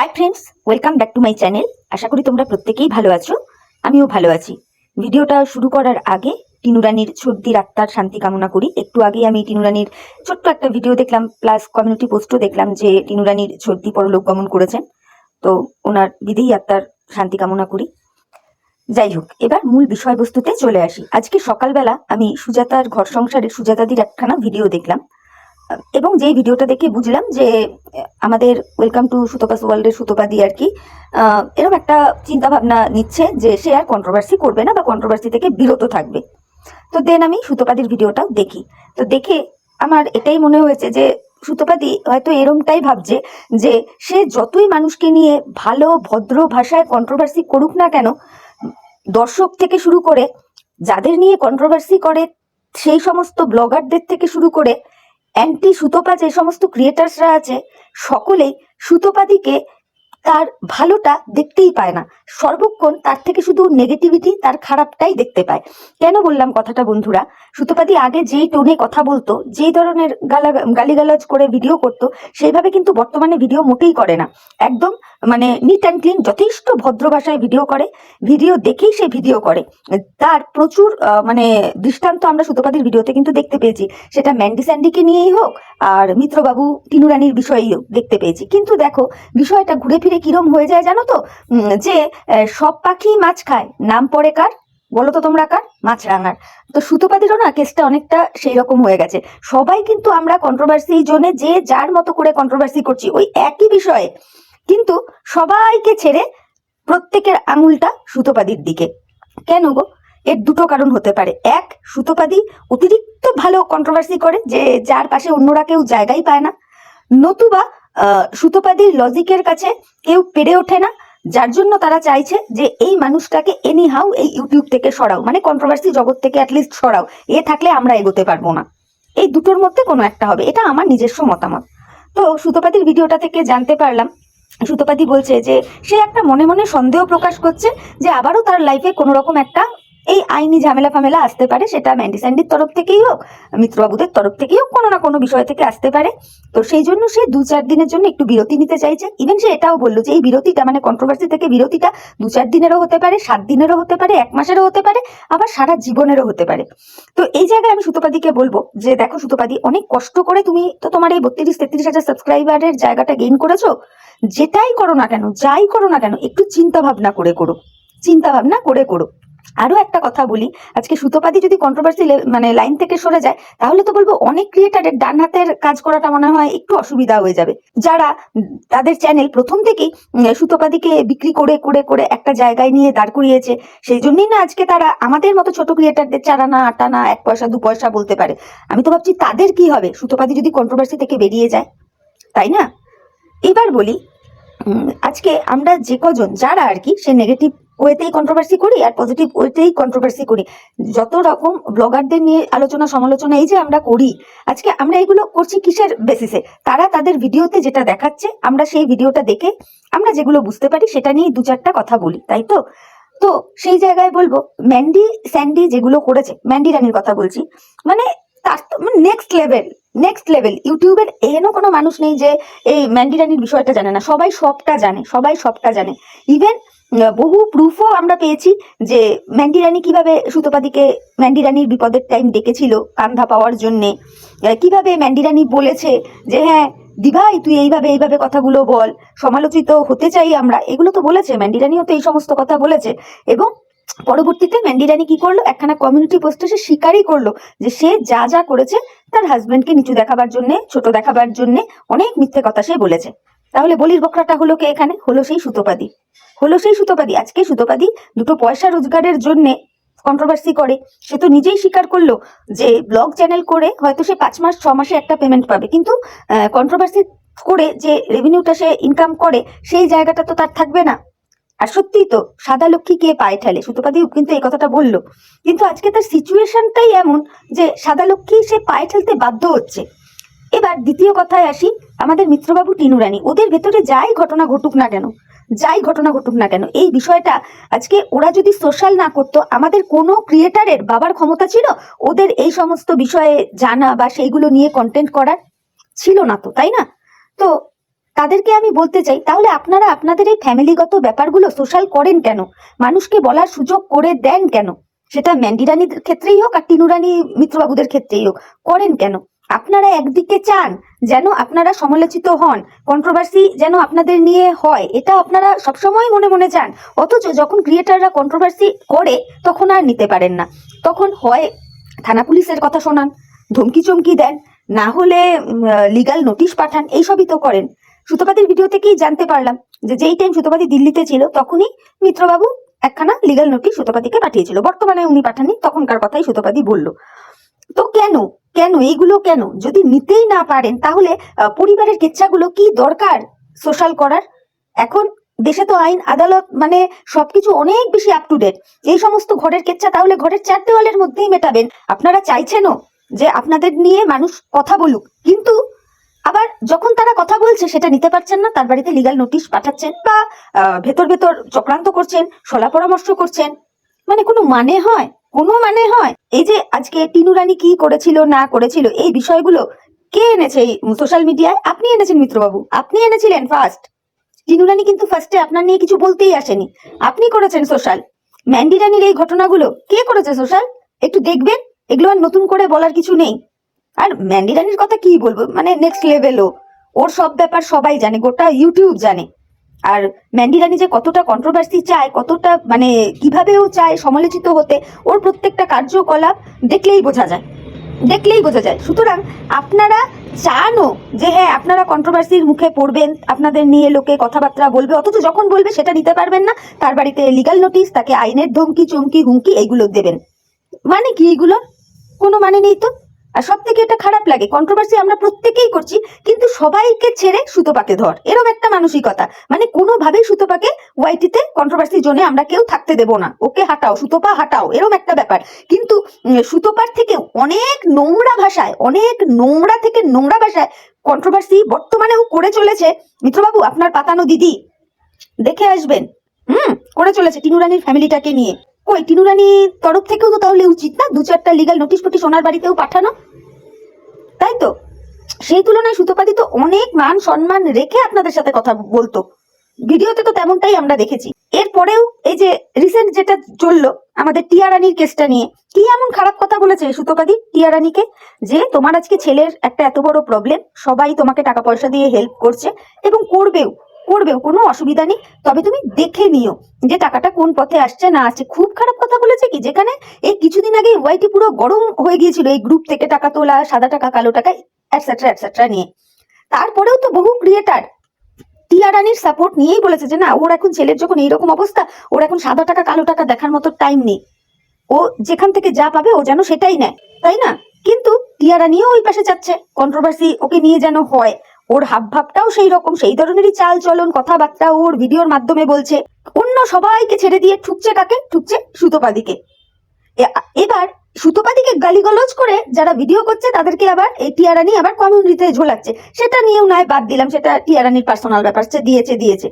High friends, welcome back to my channel. আশা করি তোমরা প্রত্যেকেই ভালো আছো, আমিও ভালো আছি। ভিডিওটা শুরু করার আগে টিনু রানীর সর্দির আত্মার শান্তি কামনা করি। একটু আগে আমি টিনু রানীর ছোট্ট একটা ভিডিও দেখলাম, প্লাস কমিউনিটি পোস্টও দেখলাম যে টিনু রানীর সর্দি পরলোক গমন করেছেন। তো ওনার বিদেহী আত্মার শান্তি কামনা করি। যাই হোক, এবার মূল বিষয়বস্তুতে চলে আসি। আজকে সকালবেলা আমি সুজাতার ঘর সংসারের সুজাতাদির একখানা ভিডিও দেখলাম, এবং যেই ভিডিওটা দেখে বুঝলাম যে আমাদের ওয়েলকাম টু সুতপাস ওয়ার্ল্ডের সুতপাদি আর কি এরকম একটা চিন্তা ভাবনা নিচ্ছে যে সে আর কন্ট্রোভার্সি করবে না বা কন্ট্রোভার্সি থেকে বিরত থাকবে। তো দেন আমি সুতপাদির ভিডিওটাও দেখি। তো দেখে আমার এটাই মনে হয়েছে যে সুতপাদি হয়তো এরমটাই ভাবছে যে সে যতই মানুষকে নিয়ে ভালো ভদ্র ভাষায় কন্ট্রোভার্সি করুক না কেন, দর্শক থেকে শুরু করে যাদের নিয়ে কন্ট্রোভার্সি করে সেই সমস্ত ব্লগারদের থেকে শুরু করে অ্যান্টি সুতপা যে সমস্ত ক্রিয়েটার্সরা আছে, সকলেই সুতপাদিকে তার ভালোটা দেখতেই পায় না, সর্বক্ষণ তার থেকে শুধু নেগেটিভিটি, তার খারাপটাই দেখতে পায়। কেন বললাম কথাটা বন্ধুরা? সুতপাদি আগে যেই টোনে কথা বলতো, যেই ধরনের গালিগালাজ করে ভিডিও করতো, সেইভাবে কিন্তু বর্তমানে ভিডিও মোটেই করে না। একদম মানে নিট অ্যান্ড ক্লিন, যথেষ্ট ভদ্র ভাষায় ভিডিও করে, ভিডিও দেখেই সে ভিডিও করে। তার প্রচুর মানে দৃষ্টান্ত আমরা সুতপাদির ভিডিওতে কিন্তু দেখতে পেয়েছি, সেটা ম্যান্ডি স্যান্ডিকে নিয়েই হোক আর মিত্রবাবু টিনু রানীর বিষয়েই হোক দেখতে পেয়েছি। কিন্তু দেখো বিষয়টা ঘুরে ফিরে কিরম হয়ে যায় জানো তো, যে সব পাখি মাছ খায়, নাম পড়ে কার বলো তো তোমরা? কার? মাছরাঙার। তো সুতপাদিরও না কেসটা অনেকটা সেই রকম হয়ে গেছে। সবাই কিন্তু আমরা কন্ট্রোভার্সি জোনে যে যার মতো করে কন্ট্রোভার্সি করছি ওই একই বিষয়ে, কিন্তু সবাইকে ছেড়ে প্রত্যেকের আঙুলটা সুতপাদির দিকে। কেন গো? এর দুটো কারণ হতে পারে। এক, সুতপাদি অতিরিক্ত ভালো কন্ট্রোভার্সি করে যে যার পাশে অন্যরা কেউ জায়গাই পায় না, নতুবা সুতপাদির লজিকের কাছে কেউ পেরে ওঠে না, যার জন্য তারা চাইছে যে এই মানুষটাকে এনি হাউ এই ইউটিউব থেকে সরাও, মানে কন্ট্রোভার্সি জগৎ থেকে অ্যাটলিস্ট সরাও, এ থাকলে আমরা এগোতে পারবো না। এই দুটোর মধ্যে কোনো একটা হবে, এটা আমার নিজস্ব মতামত। তো সুতপাদির ভিডিওটা থেকে জানতে পারলাম, সুতপাদি বলছে যে সে একটা মনে মনে সন্দেহ প্রকাশ করছে যে আবারও তার লাইফে কোনো রকম একটা এই আইনি ঝামেলা ফামেলা আসতে পারে, সেটা ম্যান্ডি স্যান্ডির তরফ থেকেই হোক, মিত্রবাবুদের তরফ থেকেই হোক, কোনো না কোনো বিষয় থেকে আসতে পারে। তো সেই জন্য সে 2-4 দিনের জন্য একটু বিরতি নিতে চাইছে। ইভেন সে এটাও বললো যে এই বিরতিটা মানে কন্ট্রোভার্সি থেকে বিরতিটা 2-4 দিনেরও হতে পারে, 7 দিনেরও হতে পারে, 1 মাসেরও হতে পারে, আবার সারা জীবনেরও হতে পারে। তো এই জায়গায় আমি সুতপাদিকে বলবো যে দেখো সুতপাদি, অনেক কষ্ট করে তুমি তো তোমার এই 32-33 হাজার সাবস্ক্রাইবারের জায়গাটা গেইন করেছো। যেটাই করো না কেন, যাই করো না কেন, একটু চিন্তা ভাবনা করে করো, চিন্তা ভাবনা করে করো। আরো একটা কথা বলি, আজকে সুতপাদি যদি কন্ট্রোভার্সি মানে লাইন থেকে সরে যায়, তাহলে তো বলবো অনেক ক্রিয়েটারের ডান হাতের কাজ করাটা মনে হয় একটু অসুবিধা হয়ে যাবে, যারা তাদের চ্যানেল প্রথম থেকেই সুতপাদিকে বিক্রি করে করে করে একটা জায়গায় নিয়ে দাঁড় করিয়েছে। সেই জন্যই না আজকে তারা আমাদের মতো ছোট ক্রিয়েটারদের 4 আনা 8 আনা 1 পয়সা 2 পয়সা বলতে পারে। আমি তো ভাবছি তাদের কি হবে সুতপাদি যদি কন্ট্রোভার্সি থেকে বেরিয়ে যায়, তাই না? এবার বলি, আজকে আমরা যে কজন যারা আর কি সে নেগেটিভ ওয়েতেই কন্ট্রোভার্সি করি আর পজিটিভ ওয়েতেই কন্ট্রোভার্সি করি, যত রকম ব্লগারদের নিয়ে আলোচনা সমালোচনা এই যে আমরা করি, আজকে আমরা এগুলো করছি কিসের বেসিসে? তারা তাদের ভিডিওতে যেটা দেখাচ্ছে আমরা সেই ভিডিওটা দেখে আমরা যেগুলো বুঝতে পারি সেটা নিয়ে 2-4টা কথা বলি, তাই তো? তো সেই জায়গায় বলবো ম্যান্ডি স্যান্ডি যেগুলো করেছে, ম্যান্ডি রানীর কথা বলছি, মানে তার তো নেক্সট লেভেল, নেক্সট লেভেল। ইউটিউবের এহেন কোনো মানুষ নেই যে এই ম্যান্ডি রানীর বিষয়টা জানে না, সবাই সবটা জানে, সবাই সবটা জানে। ইভেন বহু প্রুফও আমরা পেয়েছি যে ম্যান্ডি রানী কিভাবে সুতপাদিকে ম্যান্ডি রানীর বিপদের টাইম ডেকেছিল কান্ধা পাওয়ার জন্যে, কিভাবে ম্যান্ডি রানী বলেছে যে হ্যাঁ দিভাই তুই এইভাবে এইভাবে কথাগুলো বল, সমালোচিত হতে চাই আমরা, এগুলো তো বলেছে ম্যান্ডি রানীও, তো এই সমস্ত কথা বলেছে। এবং পরবর্তীতে ম্যান্ডি রানী কি করলো, একখানা কমিউনিটি পোস্টে সে স্বীকারই করলো যে সে যা যা করেছে তার হাজবেন্ডকে নিচু দেখাবার জন্যে, ছোট দেখাবার জন্যে অনেক মিথ্যে কথা সে বলেছে। তাহলে বলির বকরাটা হলো কে এখানে? হলো সেই সুতপাদি, হলো সেই সুতপাদি। আজকে সুতপাদি 2 পয়সা রোজগারের জন্য কন্ট্রোভার্সি করে, সে তো নিজেই স্বীকার করলো যে ব্লগ চ্যানেল করে হয়তো সে 5 মাস 6 মাসে একটা পেমেন্ট পাবে, কিন্তু কন্ট্রোভার্সি করে যে রেভিনিউটা সে ইনকাম করে সেই জায়গাটা তো তার থাকবে না। আর সত্যিই তো সাদা লক্ষ্মী কে পায়ে ঠেলে, সুতপাদিও কিন্তু এই কথাটা বললো। কিন্তু আজকে তার সিচুয়েশনটাই এমন যে সাদা লক্ষ্মী সে পায়ে ঠেলতে বাধ্য হচ্ছে। এবার দ্বিতীয় কথায় আসি, আমাদের মিত্রবাবু টিনু রানী, ওদের ভেতরে যাই ঘটনা ঘটুক না কেন, যাই ঘটনা ঘটুক না কেন, এই বিষয়টা আজকে ওরা যদি সোশ্যাল না করতো, আমাদের কোনো ক্রিয়েটারের বাবার ক্ষমতা ছিল ওদের এই সমস্ত বিষয়ে জানা বা সেইগুলো নিয়ে কন্টেন্ট করার? ছিল না তো, তাই না? তো তাদেরকে আমি বলতে চাই, তাহলে আপনারা আপনাদের এই ফ্যামিলিগত ব্যাপারগুলো সোশ্যাল করেন কেন? মানুষকে বলার সুযোগ করে দেন কেন? সেটা ম্যান্ডি রানীর ক্ষেত্রেই হোক আর টিনু রানী মিত্রবাবুদের ক্ষেত্রেই হোক, করেন কেন? আপনারা একদিকে চান যেন আপনারা সমালোচিত হন, কন্ট্রোভার্সি যেন আপনাদের নিয়ে হয়, এটা আপনারা সবসময় মনে মনে চান। অথচ যখন ক্রিয়েটাররা কন্ট্রোভার্সি করে তখন আর নিতে পারেন না। তখন হয় থানা পুলিশের কথা শোনান, ধমকি চমকি দেন, না হলে লিগাল নোটিশ পাঠান, এইসবই তো করেন। সুতপাদির ভিডিও থেকেই জানতে পারলাম যে যেই টাইম সুতপাদি দিল্লিতে ছিল তখনই মিত্রবাবু একখানা লিগাল নোটিশ সুতপাদিকে পাঠিয়েছিল। বর্তমানে উনি পাঠাননি, তখনকার কথাই সুতপাদি বলল। তো কেন কেন এইগুলো কেন? যদি নিতেই না পারেন তাহলে পরিবারের কেচ্ছাগুলো কি দরকার সোশ্যাল করার? এখন দেশে তো আইন আদালত মানে সবকিছু অনেক বেশি আপ টু ডেট। এই সমস্ত ঘরের কেচ্ছা তাহলে ঘরের 4 দেওয়ালের মধ্যেই মেটাবেন। আপনারা চাইছেনও যে আপনাদের নিয়ে মানুষ কথা বলুক, কিন্তু আবার যখন তারা কথা বলছে সেটা নিতে পারছেন না, তার বাড়িতে লিগাল নোটিশ পাঠাচ্ছেন বা ভেতর ভেতর চক্রান্ত করছেন, সলা পরামর্শ করছেন। মানে কোনো মানে হয়? কোনো মানে হয়? এই যে আজকে টিনু রানী কি করেছিল না করেছিল এই বিষয়গুলো কে এনেছে এই সোশ্যাল মিডিয়ায়? আপনি এনেছেন মিত্রবাবু, আপনি এনেছিলেন ফার্স্ট। টিনু রানী কিন্তু ফার্স্টে আপনার নিয়ে কিছু বলতেই আসেনি, আপনি করেছেন সোশ্যাল। ম্যান্ডি রানীর এই ঘটনাগুলো কে করেছে সোশ্যাল? একটু দেখবেন, এগুলো আর নতুন করে বলার কিছু নেই। আর ম্যান্ডি রানীর কথা কি বলবো, মানে নেক্সট লেভেলও, ওর সব ব্যাপার সবাই জানে, গোটা ইউটিউব জানে। আর ম্যান্ডি রানী যে কতটা কন্ট্রোভার্সি চায়, কতটা মানে কিভাবে ও চায় সমালোচিত হতে, ওর প্রত্যেকটা কার্যকলাপ দেখলেই বোঝা যায়, দেখলেই বোঝা যায়। সুতরাং আপনারা চানও যে হ্যাঁ আপনারা কন্ট্রোভার্সির মুখে পড়বেন, আপনাদের নিয়ে লোকে কথাবার্তা বলবে, অথচ যখন বলবে সেটা নিতে পারবেন না, তার বাড়িতে লিগাল নোটিশ, তাকে আইনের ধমকি চমকি হুমকি এইগুলো দেবেন। মানে কি এগুলো? কোনো মানে নেই তো। আর সব থেকে এটা খারাপ লাগে, কন্ট্রোভার্সি আমরা প্রত্যেকেই করছি কিন্তু সবাইকে ছেড়ে সুতপাকে ধর, এরকম একটা মানসিকতা। মানে কোনোভাবেই সুতপাকে ওয়াইটিতে কন্ট্রোভার্সি জোনে আমরা কেউ থাকতে দেব না, ওকে হাঁটাও, সুতপা হাঁটাও, এরকম একটা ব্যাপার। কিন্তু সুতপার থেকে অনেক নোংরা ভাষায়, অনেক নোংরা থেকে নোংরা ভাষায় কন্ট্রোভার্সি বর্তমানেও করে চলেছে মিত্রবাবু। আপনার পাতানো দিদি দেখে আসবেন, করে চলেছে টিনু রানীর ফ্যামিলিটাকে নিয়ে। কই টিনু রানীর তরফ থেকেও তো তাহলে উচিত না 2-4টা লিগাল নোটিশ ফটিশ ওনার বাড়িতেও পাঠানো, তাই তো? সেই তুলনায় সুতপাদি তো অনেক মান সম্মান রেখে আপনাদের সাথে কথা বলতো, ভিডিওতে তো তেমনটাই আমরা দেখেছি। এরপরেও এই যে রিসেন্ট যেটা চললো আমাদের টিয়া রানীর কেসটা নিয়ে, কি এমন খারাপ কথা বলেছে সুতপাদি টিয়া রানীকে, যে তোমার আজকে ছেলের একটা এত বড় প্রবলেম, সবাই তোমাকে টাকা পয়সা দিয়ে হেল্প করছে এবং করবেও, কোনো অসুবিধা নেই, তবে তুমি দেখে নিও যে টাকাটা কোন পথে আসছে না আসছে। খুব খারাপ কথা বলেছে কি, যেখানে এই কিছুদিন আগে ওয়াইটি পুরো গরম হয়ে গিয়েছিল এই গ্রুপ থেকে টাকা তোলা, সাদা টাকা কালো টাকা এটসেট্রা এটসেট্রা নিয়ে। তারপরেও তো বহু ক্রিয়েটার টিয়া রানীর সাপোর্ট নিয়েই বলেছে যে না, ওর এখন ছেলের যখন এইরকম অবস্থা, ওর এখন সাদা টাকা কালো টাকা দেখার মতো টাইম নেই, ও যেখান থেকে যা পাবে ও যেন সেটাই নেয়, তাই না? কিন্তু টিয়া রানীও ওই পাশে যাচ্ছে, কন্ট্রোভার্সি ওকে নিয়ে যেন হয়, ওর হাব ভাবটাও সেই রকম, সেই ধরনেরই চাল চলন কথাবার্তা ওর ভিডিওর মাধ্যমে বলছে। অন্য সবাইকে ছেড়ে দিয়ে ঠুকছে কাকে? ঠুকছে সুতপাদিকে। এবার সুতপাদিকে গালিগালাজ করে যারা ভিডিও করছে তাদেরকে আবার এই টিয়া রানী আবার কমিউনিটিতে ঝোলাচ্ছে। সেটা নিয়েও নয় বাদ দিলাম, সেটা টিয়া রানীর পার্সোনাল ব্যাপার, সে দিয়েছে।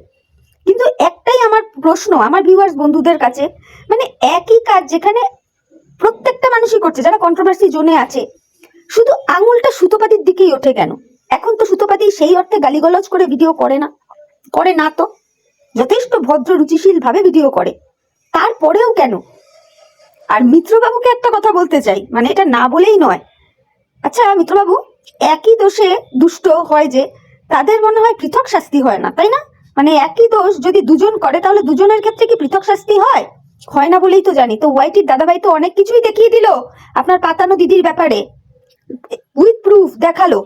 কিন্তু একটাই আমার প্রশ্ন আমার ভিউয়ার্স বন্ধুদের কাছে, মানে একই কাজ যেখানে প্রত্যেকটা মানুষই করছে, যারা কন্ট্রোভার্সি জোনে আছে, শুধু আঙুলটা সুতপাদির দিকেই ওঠে কেন? এখন তো সুতপাদি সেই অর্থে গালিগালাজ করে ভিডিও করে না তো, যথেষ্ট ভদ্র রুচিশীল ভাবে ভিডিও করে, তারপরেও কেন? আর মিত্রবাবুকে একটা কথা বলতে চাই, মানে এটা না বলেই নয়। আচ্ছা মিত্রবাবু, একই দোষে দুষ্ট হয় যে তাদের মনে হয় পৃথক শাস্তি হয় না, তাই না? মানে একই দোষ যদি দুজন করে তাহলে দুজনের ক্ষেত্রে কি পৃথক শাস্তি হয়? হয় না বলেই তো জানি। তো ওয়াইটির দাদাভাই তো অনেক কিছুই দেখিয়ে দিল আপনার পাতানো দিদির ব্যাপারে, উইথ প্রুফ দেখালো,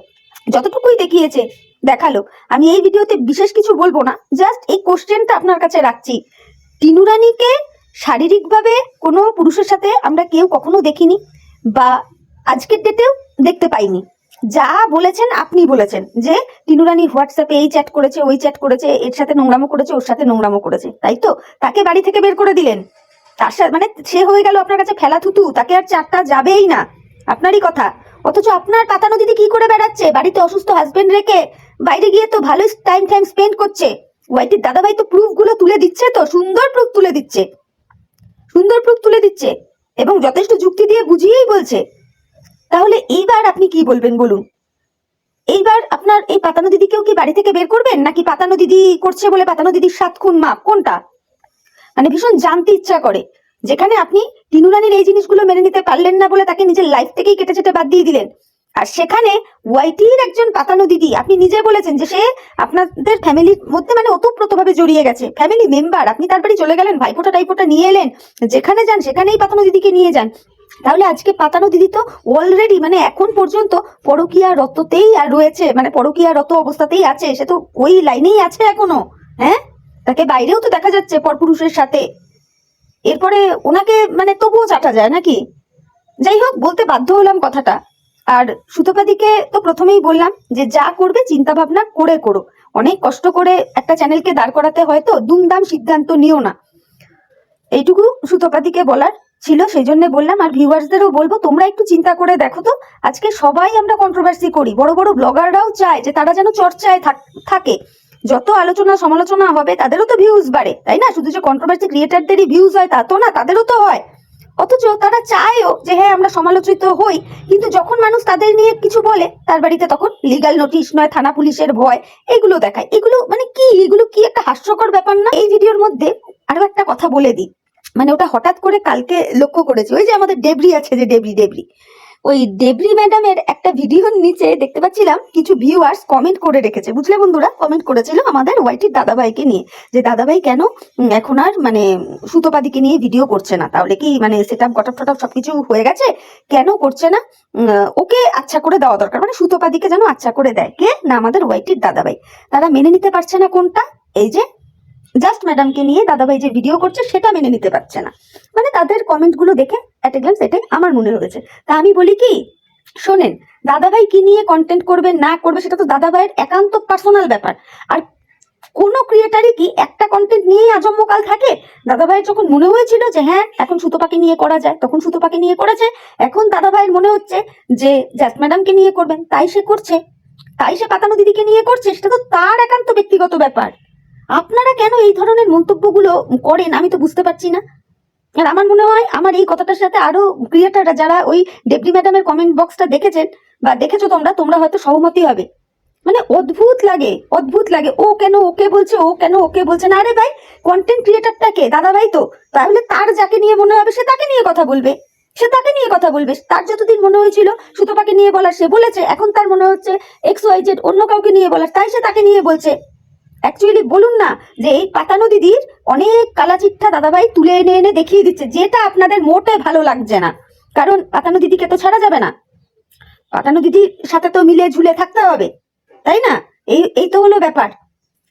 যতটুকুই দেখিয়েছে দেখালো। আমি এই ভিডিওতে বিশেষ কিছু বলবো না, জাস্ট এই কোশ্চেনটা আপনার কাছে রাখছি। টিনু রানীকে শারীরিকভাবে কোনো পুরুষের সাথে আমরা কেউ কখনো দেখিনি বা আজকের ডেটেও দেখতে পাইনি। যা বলেছেন আপনি বলেছেন যে টিনু রানী হোয়াটসঅ্যাপে এই চ্যাট করেছে, ওই চ্যাট করেছে, এর সাথে নোংরামো করেছে, ওর সাথে নোংরামো করেছে, তাই তো? তাকে বাড়ি থেকে বের করে দিলেন, তার সাথে মানে সে হয়ে গেল আপনার কাছে ফেলা থুতু, তাকে আর চারটা যাবেই না, আপনারই কথা। অথচ আপনার পাতানো দিদি কি করে বেড়াচ্ছে বাড়িতে অসুস্থ হাজবেন্ড রেখে, বাইরে গিয়ে তো ভালোই টাইম স্পেন্ড করছে। ওয়াইটির দাদাভাই তো প্রুফ গুলো তুলে দিচ্ছে, তো সুন্দর প্রুফ তুলে দিচ্ছে এবং যথেষ্ট যুক্তি দিয়ে বুঝিয়েই বলছে। তাহলে এইবার আপনি কি বলবেন বলুন? এইবার আপনার এই পাতানো দিদিকেও কি বাড়ি থেকে বের করবেন, নাকি পাতানো দিদি করছে বলে পাতানো দিদির 7 খুন মাপ, কোনটা? মানে ভীষণ জানতে ইচ্ছা করে, যেখানে আপনি টিনু রানীর এই জিনিসগুলো মেনে নিতে পারলেন না বলে তাকে নিজের লাইফ থেকেই কেটে চেটে বাদ দিয়ে দিলেন, আর সেখানে ওয়াইটির একজন পাতানো দিদি, আপনি নিজে বলেছেন যে সে আপনাদের ফ্যামিলির মধ্যে মানে ওতপ্রোতভাবে জড়িয়ে গেছে, ফ্যামিলি মেম্বার, আপনি তার বাড়ি চলে গেলেন, ভাইফোঁটা টাইফোঁটা নিয়ে এলেন, যেখানে যান সেখানেই পাতানো দিদিকে নিয়ে যান। তাহলে আজকে পাতানো দিদি তো অলরেডি মানে এখন পর্যন্ত পরকীয়া রততেই আর রয়েছে, মানে পরকীয়া রত অবস্থাতেই আছে, সে তো ওই লাইনেই আছে এখনো। হ্যাঁ, তাকে বাইরেও তো দেখা যাচ্ছে পরপুরুষের সাথে। এরপরে ওনাকে মানে তবুও চাটা যায় নাকি? যাই হোক, বলতে বাধ্য হলাম কথাটা। আর সুতপাদিকে তো প্রথমেই বললাম যে যা করবে চিন্তা ভাবনা করে করো, অনেক কষ্ট করে একটা চ্যানেলকে দাঁড় করাতে হয়তো দুমদাম সিদ্ধান্ত নিও না, এইটুকু সুতপাদিকে বলার ছিল, সেই জন্য বললাম। আর ভিউয়ার্সদেরও বলবো, তোমরা একটু চিন্তা করে দেখো তো, আজকে সবাই আমরা কন্ট্রোভার্সি করি, বড় বড় ব্লগাররাও চায় যে তারা যেন চর্চায় থাকে, যত আলোচনা সমালোচনা হবে তাদেরও তো ভিউজ বাড়ে, তাই না? শুধু যে কন্ট্রোভার্সি ক্রিয়েটারদেরই ভিউজ হয় তা তো না, তাদেরও তো হয়। অথচ তারা চায়ও যে হ্যাঁ আমরা সমালোচিত হই, কিন্তু যখন মানুষ তাদের নিয়ে কিছু বলে তার বাড়িতে তখন লিগাল নোটিশ নয় থানা পুলিশের ভয় এগুলো দেখায়। এগুলো মানে কি, এগুলো কি একটা হাস্যকর ব্যাপার না? এই ভিডিওর মধ্যে আরো একটা কথা বলে দিই, মানে ওটা হঠাৎ করে কালকে লক্ষ্য করেছি, ওই যে আমাদের ডেবরি আছে, যে ডেবরি ওই ডেবরি ম্যাডামের একটা ভিডিওর নিচে দেখতে পাচ্ছিলাম কিছু ভিউয়ার্স কমেন্ট করে রেখেছে, বুঝলে বন্ধুরা? কমেন্ট করেছিল আমাদের ওয়াইটির দাদাভাইকে নিয়ে, যে দাদাভাই কেন এখন আর মানে সুতপাদিকে নিয়ে ভিডিও করছে না, তাহলে কি মানে সেটআপ গটপ টটপ সবকিছু হয়ে গেছে, কেন করছে না? ওকে আচ্ছা করে দেওয়া দরকার, মানে সুতপাদিকে যেন আচ্ছা করে দেয়, কে না আমাদের ওয়াইটির দাদাভাই। তারা মেনে নিতে পারছে না কোনটা? এই যে জাস্ট ম্যাডামকে নিয়ে দাদাভাই যে ভিডিও করছে সেটা মেনে নিতে পারছে না। মানে তাদের কমেন্ট গুলো দেখে এট এ গ্লান্স এটাই আমার মনে হয়েছে। তা আমি বলি কি, শোনেন, দাদাভাই কি নিয়ে কন্টেন্ট করবে না করবে সেটা তো দাদাভাইয়ের একান্ত পার্সোনাল ব্যাপার। আর কোনো ক্রিয়েটারই কি একটা কন্টেন্ট নিয়েই আজন্মকাল থাকে? দাদাভাইয়ের যখন মনে হয়েছিল যে হ্যাঁ এখন সুতপাকে নিয়ে করা যায়, তখন সুতপাকে নিয়ে করেছে। এখন দাদাভাইয়ের মনে হচ্ছে যে জাস্ট ম্যাডামকে নিয়ে করবেন, তাই সে করছে, তাই সে পাতানো দিদিকে নিয়ে করছে, সেটা তো তার একান্ত ব্যক্তিগত ব্যাপার। আপনারা কেন এই ধরনের মন্তব্যগুলো করেন আমি তো বুঝতে পারছি না। আর আমার মনে হয় আমার এই কথাটার সাথে আরো ক্রিয়েটাররা যারা ওই ডেবরি ম্যাডামের কমেন্ট বক্সটা দেখেছেন বা দেখেছো তোমরা হয়তো সহমতি হবে। মানে অদ্ভুত লাগে, অদ্ভুত লাগে, ও কেন ওকে বলছে, ও কেন ওকে বলছে না। আরে ভাই, কন্টেন্ট ক্রিয়েটারটাকে দাদা ভাই তো, তাহলে তার যাকে নিয়ে মনে হবে সে তাকে নিয়ে কথা বলবে, সে তাকে নিয়ে কথা বলবে। তার যতদিন মনে হয়েছিল সুতপাকে নিয়ে বলার সে বলেছে, এখন তার মনে হচ্ছে XYZ অন্য কাউকে নিয়ে বলার, তাই সে তাকে নিয়ে বলছে। অ্যাকচুয়ালি বলুন না যে এই পাতানো দিদির অনেক কালাচিঠা দাদাভাই তুলে এনে এনে দেখিয়ে দিচ্ছে, যেটা আপনাদের মোটে ভালো লাগছে না। কারণ পাতানো দিদিকে তো ছাড়া যাবে না, পাতানো দিদির সাথে তো মিলে ঝুলে থাকতে হবে, তাই না? এই তো হলো ব্যাপার।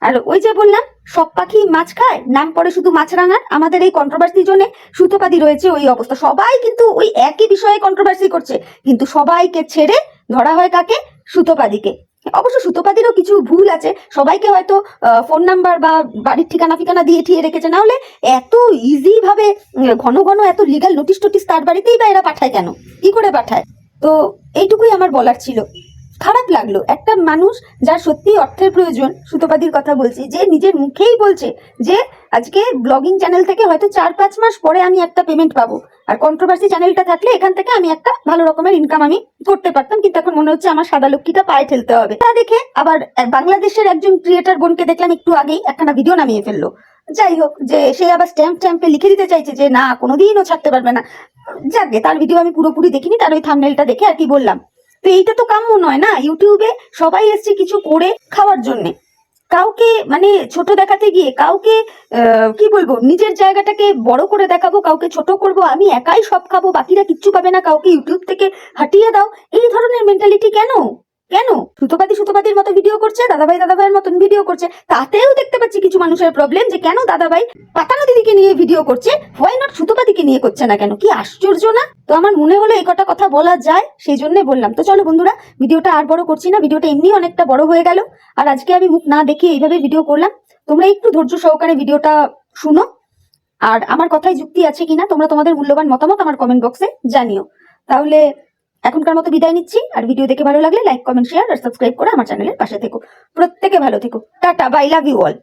আর ওই যে বললাম, সব পাখি মাছ খায়, নাম পড়ে শুধু মাছরাঙার। আমাদের এই কন্ট্রোভার্সির জন্য সুতপাদি রয়েছে ওই অবস্থা। সবাই কিন্তু ওই একই বিষয়ে কন্ট্রোভার্সি করছে, কিন্তু সবাইকে ছেড়ে ধরা হয় কাকে? সুতপাদিকে। অবশ্য সুতপাদিরও কিছু ভুল আছে, সবাইকে হয়তো ফোন নাম্বার বা বাড়ির ঠিকানা ফিকানা দিয়ে ঠিয়ে রেখেছে, না হলে এত ইজি ভাবে ঘন ঘন এত লিগাল নোটিশ টোটিস তার বাড়িতেই বা এরা পাঠায় কেন, কি করে পাঠায়? তো এইটুকুই আমার বলার ছিল। খারাপ লাগলো, একটা মানুষ যার সত্যি অর্থের প্রয়োজন, সুতপাদির কথা বলছি, যে নিজের মুখেই বলছে যে আজকে ব্লগিং চ্যানেল থেকে হয়তো 4-5 মাস পরে আমি একটা পেমেন্ট পাবো, আর কন্ট্রোভার্সি চ্যানেলটা থাকলে এখান থেকে আমি একটা ভালো রকমের ইনকাম আমি করতে পারতাম, কিন্তু এখন মনে হচ্ছে আমার সাদা লক্ষ্মীটা পায়ে ঠেলতে হবে। তা দেখে আবার বাংলাদেশের একজন ক্রিয়েটার বোনকে দেখলাম একটু আগেই একখানা ভিডিও নামিয়ে ফেললো। যাই হোক, যে সে আবার স্ট্যাম্পে লিখে দিতে চাইছে যে না কোনোদিনও ছাড়তে পারবে না। যাকে, তার ভিডিও আমি পুরোপুরি দেখিনি, তার ওই থাম্বনেলটা দেখে আর কি বললাম। তো এইটা তো কাম্য নয় না। ইউটিউবে সবাই এসছে কিছু করে খাওয়ার জন্য, কাউকে মানে ছোট দেখাতে গিয়ে কাউকে কি বলবো নিজের জায়গাটাকে বড় করে দেখাবো, কাউকে ছোট করব, আমি একাই সব খাবো বাকিরা কিচ্ছু পাবে না, কাউকে ইউটিউব থেকে হাটিয়ে দাও, এই ধরনের মেন্টালিটি কেন? কেন সুতপাদির মতো ভিডিও করছে, দাদাভাইয়ের মতন ভিডিও করছে, তাতেও দেখতে পাচ্ছি কিছু মানুষের প্রবলেম যে কেন দাদাভাই পাতানো দিদিকে নিয়ে ভিডিও করছে, হোয়াই নট সুতপাদিকে নিয়ে করছে না কেন? কি আশ্চর্য না? তো আমার মনে হলো এই কটা কথা বলা যায়, সেই জন্য বললাম। তো চলো বন্ধুরা, ভিডিওটা আর বড় করছি না, ভিডিওটা এমনি অনেকটা বড় হয়ে গেল, আর আজকে আমি মুখ না দেখিয়ে এইভাবে ভিডিও করলাম। তোমরা একটু ধৈর্য সহকারে ভিডিওটা শুনো, আর আমার কথায় যুক্তি আছে কিনা তোমরা তোমাদের মূল্যবান মতামত আমার কমেন্ট বক্সে জানিও। তাহলে এখনকার মতো বিদায় নিচ্ছি, আর ভিডিও দেখে ভালো লাগলে লাইক কমেন্ট শেয়ার আর সাবস্ক্রাইব করে আমার চ্যানেলের পাশে থেকো। প্রত্যেকে ভালো থেকো, tata, bye, love you all.